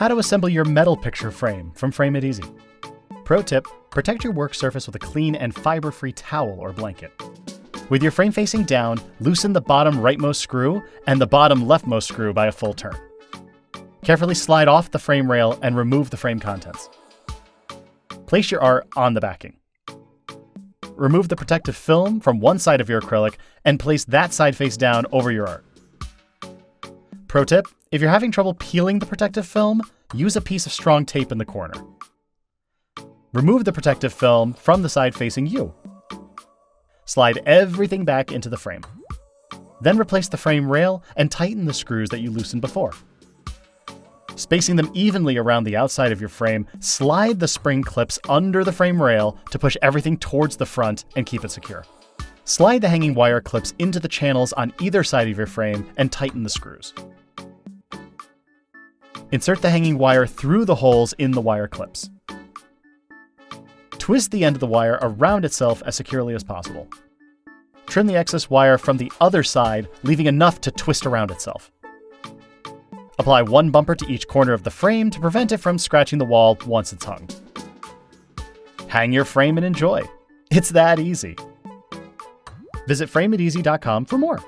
How to assemble your metal picture frame from Frame It Easy. Pro tip, protect your work surface with a clean and fiber-free towel or blanket. With your frame facing down, loosen the bottom rightmost screw and the bottom leftmost screw by a full turn. Carefully slide off the frame rail and remove the frame contents. Place your art on the backing. Remove the protective film from one side of your acrylic and place that side face down over your art. Pro tip, if you're having trouble peeling the protective film, use a piece of strong tape in the corner. Remove the protective film from the side facing you. Slide everything back into the frame. Then replace the frame rail and tighten the screws that you loosened before. Spacing them evenly around the outside of your frame, slide the spring clips under the frame rail to push everything towards the front and keep it secure. Slide the hanging wire clips into the channels on either side of your frame and tighten the screws. Insert the hanging wire through the holes in the wire clips. Twist the end of the wire around itself as securely as possible. Trim the excess wire from the other side, leaving enough to twist around itself. Apply one bumper to each corner of the frame to prevent it from scratching the wall once it's hung. Hang your frame and enjoy. It's that easy. Visit frameiteasy.com for more.